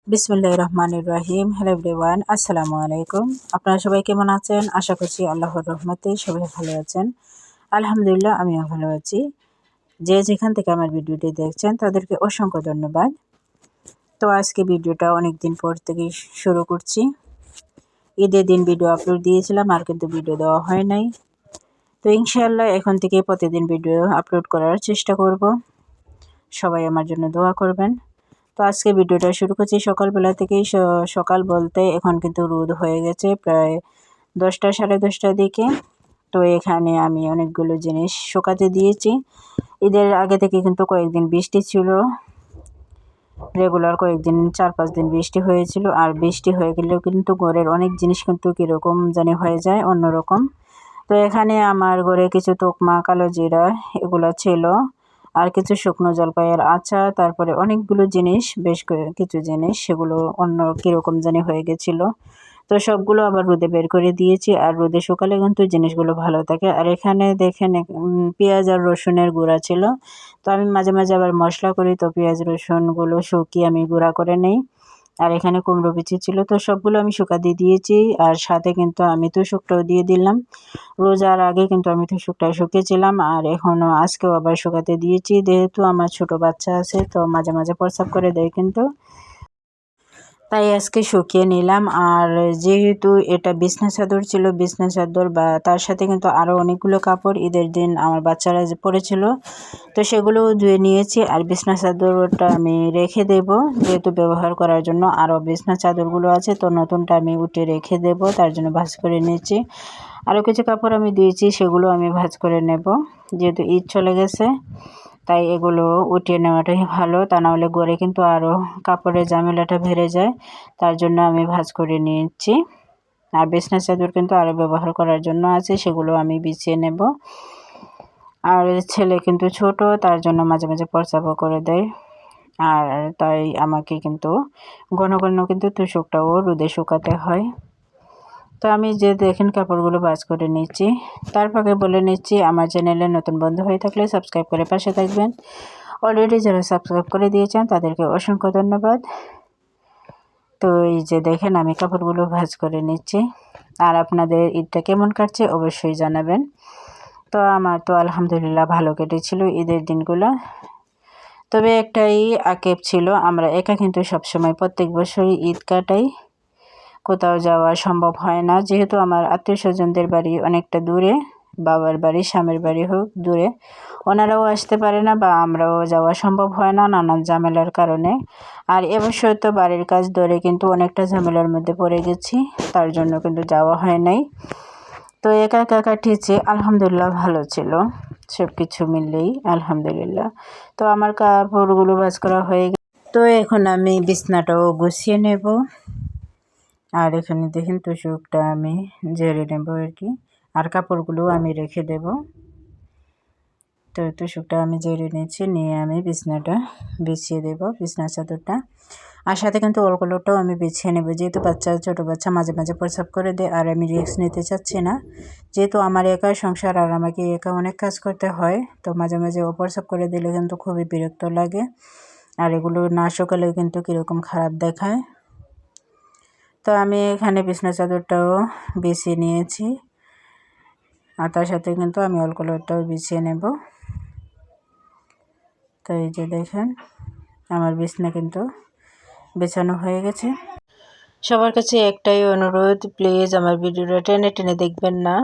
বিসমিল্লাহির রহমানির রহিম। Hello everyone, আসসালামু আলাইকুম। আপনারা সবাই কেমন আছেন? আশা করছি আল্লাহর রহমতে সবাই ভালো আছেন। আলহামদুলিল্লাহ, আমিও ভালো আছি। যে যেখান থেকে আমার ভিডিওটি দেখছেন তাদেরকে অসংখ্য ধন্যবাদ। তো আজকে ভিডিওটা অনেক দিন পর থেকেই শুরু করছি। ঈদের দিন ভিডিও আপলোড দিয়েছিলাম, আর কিন্তু ভিডিও দেওয়া হয় নাই। তো ইনশাআল্লাহ এখন থেকে প্রতিদিন ভিডিও আপলোড করার চেষ্টা করব। সবাই আমার জন্য দোয়া করবেন। তো আজকে ভিডিওটা শুরু করছি সকালবেলা থেকেই। সকাল বলতে এখন কিন্তু রোদ হয়ে গেছে প্রায় 10টা সাড়ে 10টার দিকে। তো এখানে আমি অনেকগুলো জিনিস শুকাতে দিয়েছি। ঈদের আগে থেকে কিন্তু কয়েকদিন বৃষ্টি ছিল, রেগুলার কয়েকদিন 4-5 দিন বৃষ্টি হয়েছিল। আর বৃষ্টি হয়ে গেলেও কিন্তু ঘরের অনেক জিনিস কিন্তু কীরকম জানি হয়ে যায় অন্যরকম। তো এখানে আমার ঘরে কিছু তোকমা, কালো জিরা এগুলো ছিল, আর কিছু শুকনো জলপাইয়ের আচার, তারপরে অনেকগুলো জিনিস, বেশ কিছু জিনিস সেগুলো অন্য কীরকম জানি হয়ে গেছিলো। তো সবগুলো আবার রোদে বের করে দিয়েছি, আর রোদে শুকালে কিন্তু জিনিসগুলো ভালো থাকে। আর এখানে দেখেন পেঁয়াজ আর রসুনের গুঁড়া ছিল। তো আমি মাঝে মাঝে আবার মশলা করি, তো পেঁয়াজ রসুনগুলো শুকিয়ে আমি গুঁড়া করে নেই। আর এখানে কুমড়ো বিচি ছিল, তো সবগুলো আমি শুকাতে দিয়েছি। আর সাথে কিন্তু আমি তুষকটাও দিয়ে দিলাম। রোজার আগে কিন্তু আমি তুষকটা শুকিয়েছিলাম, আর এখনও আজকেও আবার শুকাতে দিয়েছি। যেহেতু আমার ছোট বাচ্চা আছে, তো মাঝে মাঝে প্রস্রাব করে দেয় কিন্তু, তাই আজকে শুকিয়ে নিলাম। আর যেহেতু এটা বিছনা চাদর ছিল, বিছনা চাদর বা তার সাথে কিন্তু আরও অনেকগুলো কাপড় ঈদের দিন আমার বাচ্চারা যে পরেছিল, তো সেগুলোও ধুয়ে নিয়েছি। আর বিছনা চাদরটা আমি রেখে দেব, যেহেতু ব্যবহার করার জন্য আরও বিছনা চাদরগুলো আছে, তো নতুনটা আমি উঠে রেখে দেব, তার জন্য ভাঁজ করে নিয়েছি। আরও কিছু কাপড় আমি দিয়েছি, সেগুলো আমি ভাঁজ করে নেব। যেহেতু ঈদ চলে গেছে, তাই এগুলো উঠিয়ে নেওয়াটাই ভালো, তা নাহলে গড়ে কিন্তু আরও কাপড়ের ঝামেলাটা বেড়ে যায়। তার জন্য আমি ভাঁজ করে নিয়েছি। আর বিছনা চাদর কিন্তু আরও ব্যবহার করার জন্য আছে, সেগুলো আমি বিছিয়ে নেব। আর ছেলে কিন্তু ছোট, তার জন্য মাঝে মাঝে প্রস্রাবও করে দেয়। আর তাই আমাকে কিন্তু ঘন ঘন কিন্তু তুষকটাও রোদে শুকাতে হয়। তো আমি যে দেখেন কাপড়গুলো ভাঁজ করে নিচ্ছি। তার ফাঁকে বলে নিচ্ছি, আমার চ্যানেলে নতুন বন্ধু হয়ে থাকলে সাবস্ক্রাইব করে পাশে থাকবেন। অলরেডি যারা সাবস্ক্রাইব করে দিয়েছেন তাদেরকে অসংখ্য ধন্যবাদ। তো এই যে দেখেন আমি কাপড়গুলো ভাঁজ করে নিচ্ছি। আর আপনাদের ঈদটা কেমন কাটছে অবশ্যই জানাবেন। তো আমার তো আলহামদুলিল্লাহ ভালো কেটেছিল ঈদের দিনগুলো। তবে একটাই আক্ষেপ ছিল, আমরা একা কিন্তু সবসময় প্রত্যেক বছরই ঈদ কাটাই, কোথাও যাওয়া সম্ভব হয় না। যেহেতু আমার আত্মীয় স্বজনদের বাড়ি অনেকটা দূরে, বাবার বাড়ি স্বামীর বাড়ি হোক দূরে, ওনারাও আসতে পারে না বা আমরাও যাওয়া সম্ভব হয় না নানান ঝামেলার কারণে। আর এবছর তো বাড়ির কাজ ধরে কিন্তু অনেকটা ঝামেলার মধ্যে পড়ে গেছি, তার জন্য কিন্তু যাওয়া হয় নাই। তো একা একা কাটিয়েছি, আলহামদুলিল্লাহ ভালো ছিল সব কিছু মিললেই, আলহামদুলিল্লাহ। তো আমার কাপড়গুলো ভাঁজ করা হয়ে গেছে। তো এখন আমি বিছনাটাও গুছিয়ে নেব। আর এখানে দেখেন তুষকটা আমি ঝেড়ে নেব আর কি, আর কাপড়গুলো আমি রেখে দেব। তো তুষকটা আমি ঝেড়ে নিচ্ছি, নিয়ে আমি বিছনাটা বিছিয়ে দেব, বিছনা চাদরটা। আর সাথে কিন্তু অলকলোটাও আমি বিছিয়ে নেব, যেহেতু ছোটো বাচ্চা মাঝে মাঝে প্রস্রাব করে দেয়, আর আমি রিস্ক নিতে চাচ্ছি না। যেহেতু আমার একা সংসার আর আমাকে একা অনেক কাজ করতে হয়, তো মাঝে মাঝে ও প্রস্রাব করে দিলে কিন্তু খুবই বিরক্ত লাগে। আর এগুলো না শুকালেও কিন্তু কীরকম খারাপ দেখায়। তো আমি এখানে বিছনা চাদরটাও বিছিয়ে নিয়েছি, আর তার সাথে কিন্তু আমি অলকলোটাও বিছিয়ে নেব। তো এই যে দেখেন আমার বিছনা কিন্তু বেছানো হয়ে গেছে। সবার কাছে একটাই অনুরোধ, প্লিজ আমার ভিডিওটা টেনে টেনে দেখবেন না।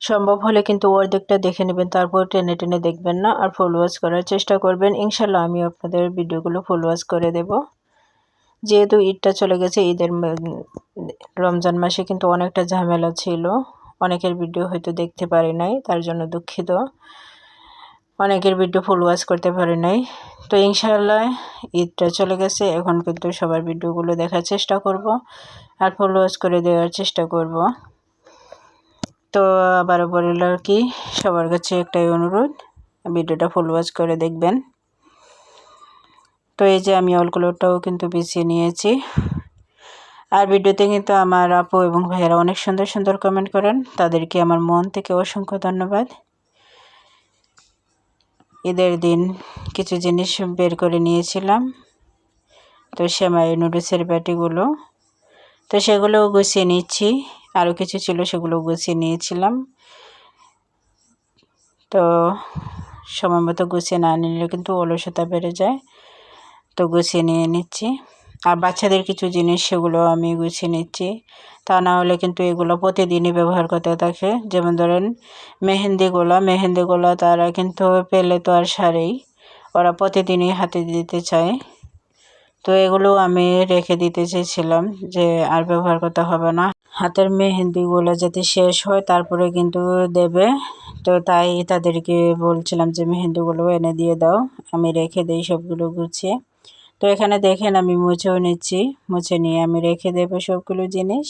সম্ভব হলে কিন্তু অর্ধেকটা দেখে নেবেন, তারপর টেনে টেনে দেখবেন না। আর ফুল ওয়াচ করার চেষ্টা করবেন, ইনশাল্লাহ আমি আপনাদের ভিডিওগুলো ফুল ওয়াচ করে দেব। যেহেতু ঈদটা চলে গেছে, ঈদের রমজান মাসে কিন্তু অনেকটা ঝামেলা ছিল, অনেকের ভিডিও হয়তো দেখতে পারি নাই, তার জন্য দুঃখিত। অনেকের ভিডিও ফুল ওয়াচ করতে পারি নাই। তো ইনশাআল্লাহ ঈদটা চলে গেছে, এখন কিন্তু সবার ভিডিওগুলো দেখার চেষ্টা করব আর ফুল ওয়াচ করে দেওয়ার চেষ্টা করব। তো আবারও বলল আর কি, সবার কাছে একটাই অনুরোধ, ভিডিওটা ফুল ওয়াচ করে দেখবেন। তো এই যে আমি অলগুলোটাও কিন্তু বিছিয়ে নিয়েছি। আর ভিডিওতে কিন্তু আমার আপু এবং ভাইয়েরা অনেক সুন্দর সুন্দর কমেন্ট করেন, তাদেরকে আমার মন থেকে অসংখ্য ধন্যবাদ। ঈদের দিন কিছু জিনিস বের করে নিয়েছিলাম, তো সেমাই নুডলসের প্যাটিগুলো, তো সেগুলো গুছিয়ে নিচ্ছি। আরও কিছু ছিল সেগুলো গুছিয়ে নিয়েছিলাম। তো সময় মতো গুছিয়ে না নিলে কিন্তু অলসতা বেড়ে যায়, তো গুছিয়ে নিয়ে নিচ্ছি। আর বাচ্চাদের কিছু জিনিস সেগুলো আমি গুছিয়ে নিচ্ছি, তা না হলে কিন্তু এগুলো প্রতিদিনই ব্যবহার করতে থাকে। যেমন ধরেন মেহেন্দিগুলো তারা কিন্তু পেলে তো আর সারেই, ওরা প্রতিদিনই হাতে দিতে চায়। তো এগুলো আমি রেখে দিতে চেয়েছিলাম যে আর ব্যবহার করতে হবে না, হাতের মেহেন্দিগুলো যাতে শেষ হয় তারপরে কিন্তু দেবে। তো তাই তাদেরকে বলছিলাম যে মেহেন্দিগুলো এনে দিয়ে দাও, আমি রেখে দিই সবগুলো গুছিয়ে। তো এখানে দেখেন আমি মুছেও নিচ্ছি, মুছে নিয়ে আমি রেখে দেবো সবগুলো জিনিস।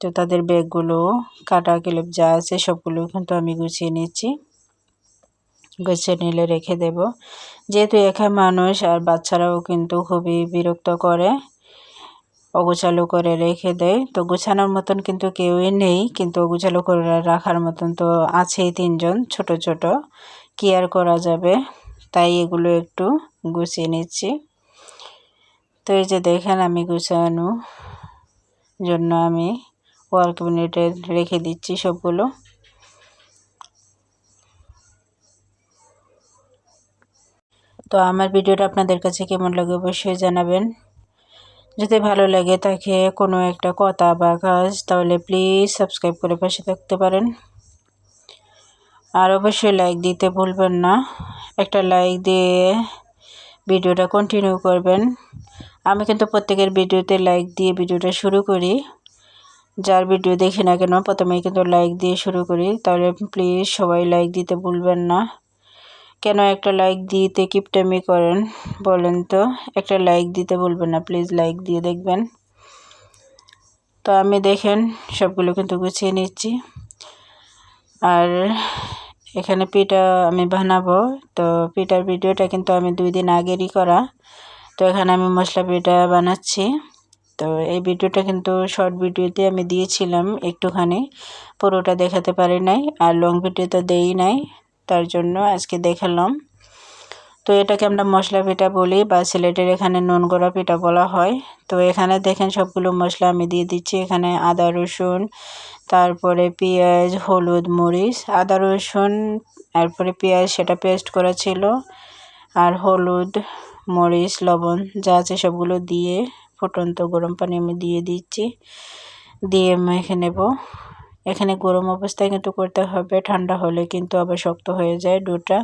তো তাদের ব্যাগগুলো কাটা ক্লিপ যা আছে সবগুলো কিন্তু আমি গুছিয়ে নিচ্ছি, গুছিয়ে নিলে রেখে দেব। যেহেতু একা মানুষ আর বাচ্চারাও কিন্তু খুবই বিরক্ত করে, অগোছালো করে রেখে দেয়। তো গোছানোর মতন কিন্তু কেউই নেই, কিন্তু অগোছালো করে রাখার মতন তো আছেই 3জন ছোট ছোট, কি আর করা যাবে। তাই এগুলো একটু গুছিয়ে নিচ্ছি। তো এই যে দেখেন আমি গুছানোর জন্য আমি ওয়াল ক্যাবিনেটে রেখে দিচ্ছি সবগুলো। তো আমার ভিডিওটা আপনাদের কাছে কেমন লাগে অবশ্যই জানাবেন। যদি ভালো লাগে থাকে কোনো একটা কথা বা কাজ, তাহলে প্লিজ সাবস্ক্রাইব করে পাশে থাকতে পারেন। আর অবশ্যই লাইক দিতে ভুলবেন না, একটা লাইক দিয়ে ভিডিওটা কন্টিনিউ করবেন। আমি কিন্তু প্রত্যেকের ভিডিওতে লাইক দিয়ে ভিডিওটা শুরু করি, যার ভিডিও দেখি না কেন প্রথমেই কিন্তু লাইক দিয়ে শুরু করি। তাহলে প্লিজ সবাই লাইক দিতে ভুলবেন না। কেন একটা লাইক দিতে কিপটামি করেন বলেন তো, একটা লাইক দিতে ভুলবেন না, প্লিজ লাইক দিয়ে দেখবেন। তো আমি দেখেন সবগুলো কিন্তু গুছিয়ে নিচ্ছি। আর এখানে পিঠা আমি বানাবো, তো পিঠার ভিডিওটা কিন্তু আমি 2 দিন আগেরই করা। তো এখানে আমি মশলা পিঠা বানাচ্ছি। তো এই ভিডিওটা কিন্তু শর্ট ভিডিওতে আমি দিয়েছিলাম একটুখানি, পুরোটা দেখাতে পারি নাই, আর লং ভিডিও তো দেই নাই, তার জন্য আজকে দেখালাম। তো এটাকে আমরা মশলা পিঠা বলি, বা সিলেটের এখানে নুন গড়া পিঠা বলা হয়। তো এখানে দেখেন সবগুলো মশলা আমি দিয়ে দিচ্ছি। এখানে আদা রসুন, তারপরে পেঁয়াজ, হলুদ, মরিচ, আদা রসুন তারপরে পেঁয়াজ সেটা পেস্ট করা ছিল, আর হলুদ, মরিচ, লবণ যা আছে সবগুলো দিয়ে ফুটন্ত গরম পানি আমি দিয়ে দিচ্ছি, দিয়ে মেখে নেব। এখানে গরম অবস্থায় কিন্তু করতে হবে, ঠান্ডা হলে কিন্তু আবার শক্ত হয়ে যায় ডোটা।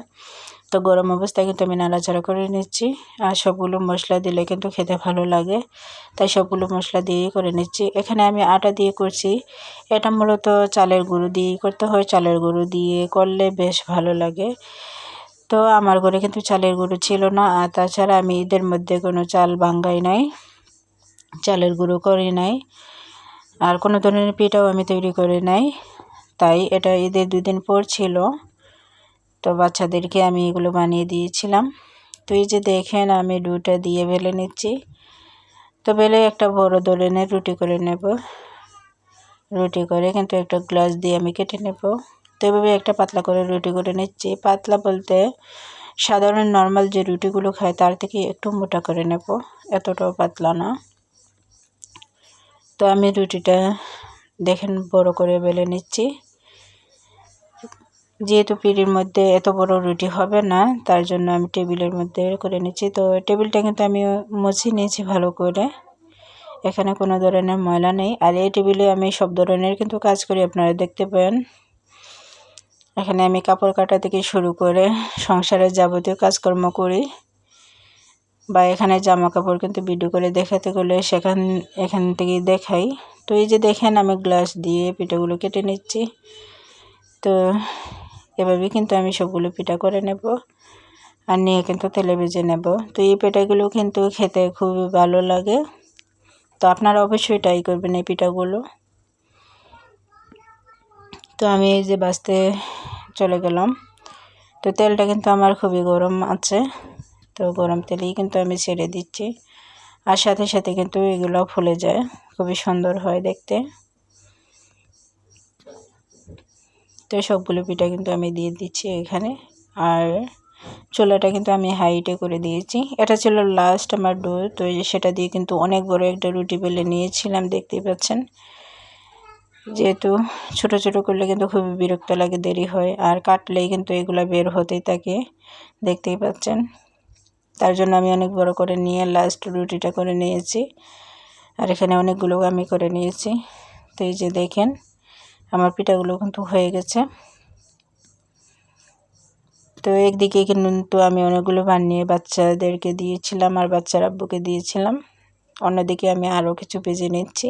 তো গরম অবস্থায় কিন্তু আমি নাড়াচাড়া করে নিচ্ছি। আর সবগুলো মশলা দিলে কিন্তু খেতে ভালো লাগে, তাই সবগুলো মশলা দিয়েই করে নিচ্ছি। এখানে আমি আটা দিয়ে করছি, এটা মূলত চালের গুঁড়ো দিয়েই করতে হয়, চালের গুঁড়ো দিয়ে করলে বেশ ভালো লাগে। তো আমার ঘরে কিন্তু চালের গুঁড়ো ছিল না, আর তাছাড়া আমি ঈদের মধ্যে কোনো চাল ভাঙ্গাই নাই, চালের গুঁড়ো করি নাই, আর কোনো ধরনের পিঠাও আমি তৈরি করি নাই। তাই এটা ঈদের 2 দিন পর ছিল, তো বাচ্চাদেরকে আমি এগুলো বানিয়ে দিয়েছিলাম। তো এই যে দেখেন আমি ডোটা দিয়ে বেলে নিচ্ছি। তো বেলে একটা বড় ধরনের রুটি করে নেব, রুটি করে কিন্তু একটা গ্লাস দিয়ে আমি কেটে নেব। তো এভাবে একটা পাতলা করে রুটি করে নিচ্ছি, পাতলা বলতে সাধারণ নর্মাল যে রুটিগুলো খায় তার থেকে একটু মোটা করে নেব, এতটাও পাতলা না। তো আমি রুটিটা দেখেন বড় করে বেলে নিচ্ছি। যেহেতু পিঁড়ির মধ্যে এত বড় রুটি হবে না, তার জন্য আমি টেবিলের মধ্যে করে নিচ্ছি। তো টেবিলটা কিন্তু আমি মুছে নিয়েছি ভালো করে, এখানে কোনো ধরনের ময়লা নেই। আর এই টেবিলে আমি সব ধরনের কিন্তু কাজ করি, আপনারা দেখতে পান। এখানে আমি কাপড় কাটা থেকে শুরু করে সংসারের যাবতীয় কাজকর্ম করি, বা এখানে জামা কাপড় কিন্তু ভিডিও করে দেখাতে গেলে এখান থেকেই দেখাই। তো এই যে দেখেন আমি গ্লাস দিয়ে পিঠাগুলো কেটে নিচ্ছি। তো এভাবে কিন্তু আমি সবগুলো পিঠা করে নেব, আর নিয়ে কিন্তু তেলে ভেজে নেব। তো এই পিঠাগুলো কিন্তু খেতে খুবই ভালো লাগে, তো আপনারা অবশ্যই ট্রাই করবেন এই পিঠাগুলো। তো আমি এই যে ভাজতে চলে গেলাম। তো তেলটা কিন্তু আমার খুবই গরম আছে, তো গরম তেলেই কিন্তু আমি ছেড়ে দিচ্ছি। আর সাথে সাথে কিন্তু এগুলো ফুলে যায়, খুবই সুন্দর হয় দেখতে। তো সবগুলো পিঠা কিন্তু আমি দিয়ে দিচ্ছি এখানে। আর চুলাটা কিন্তু আমি হাইটে করে দিয়েছি। এটা ছিল লাস্ট আমার ডো। তো সেটা দিয়ে কিন্তু অনেক বড় একটা রুটি বেলে নিয়েছিলাম, দেখতেই পাচ্ছেন। যেহেতু ছোট ছোট করলে কিন্তু খুবই বিরক্ত লাগে, দেরি হয়, আর কাটলেই কিন্তু এগুলো বের হতেই থাকে, দেখতেই পাচ্ছেন। তার জন্য আমি অনেক বড় করে নিয়ে লাস্ট রুটিটা করে নিয়েছি। আর এখানে অনেকগুলো আমি করে নিয়েছি। তো এই যে দেখেন আমার পিঠাগুলো কিন্তু হয়ে গেছে। তো একদিকে কিন্তু আমি অনেকগুলো বানিয়ে বাচ্চাদেরকে দিয়েছিলাম আর বাচ্চার আব্বুকে দিয়েছিলাম। অন্যদিকে আমি আরও কিছু ভেজে নিচ্ছি।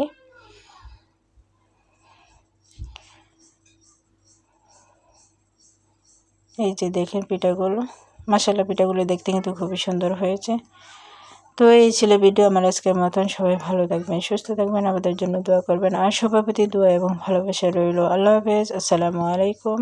এই যে দেখেন পিঠাগুলো, মাশাআল্লাহ পিঠাগুলো দেখতে কিন্তু খুবই সুন্দর হয়েছে। তো এই ছিল ভিডিও আমার আজকের মতন। সবাই ভালো থাকবেন, সুস্থ থাকবেন, আমাদের জন্য দোয়া করবেন, আর সবার প্রতি দোয়া এবং ভালোবাসা রইল। আল্লাহ হাফেজ, আসসালামু আলাইকুম।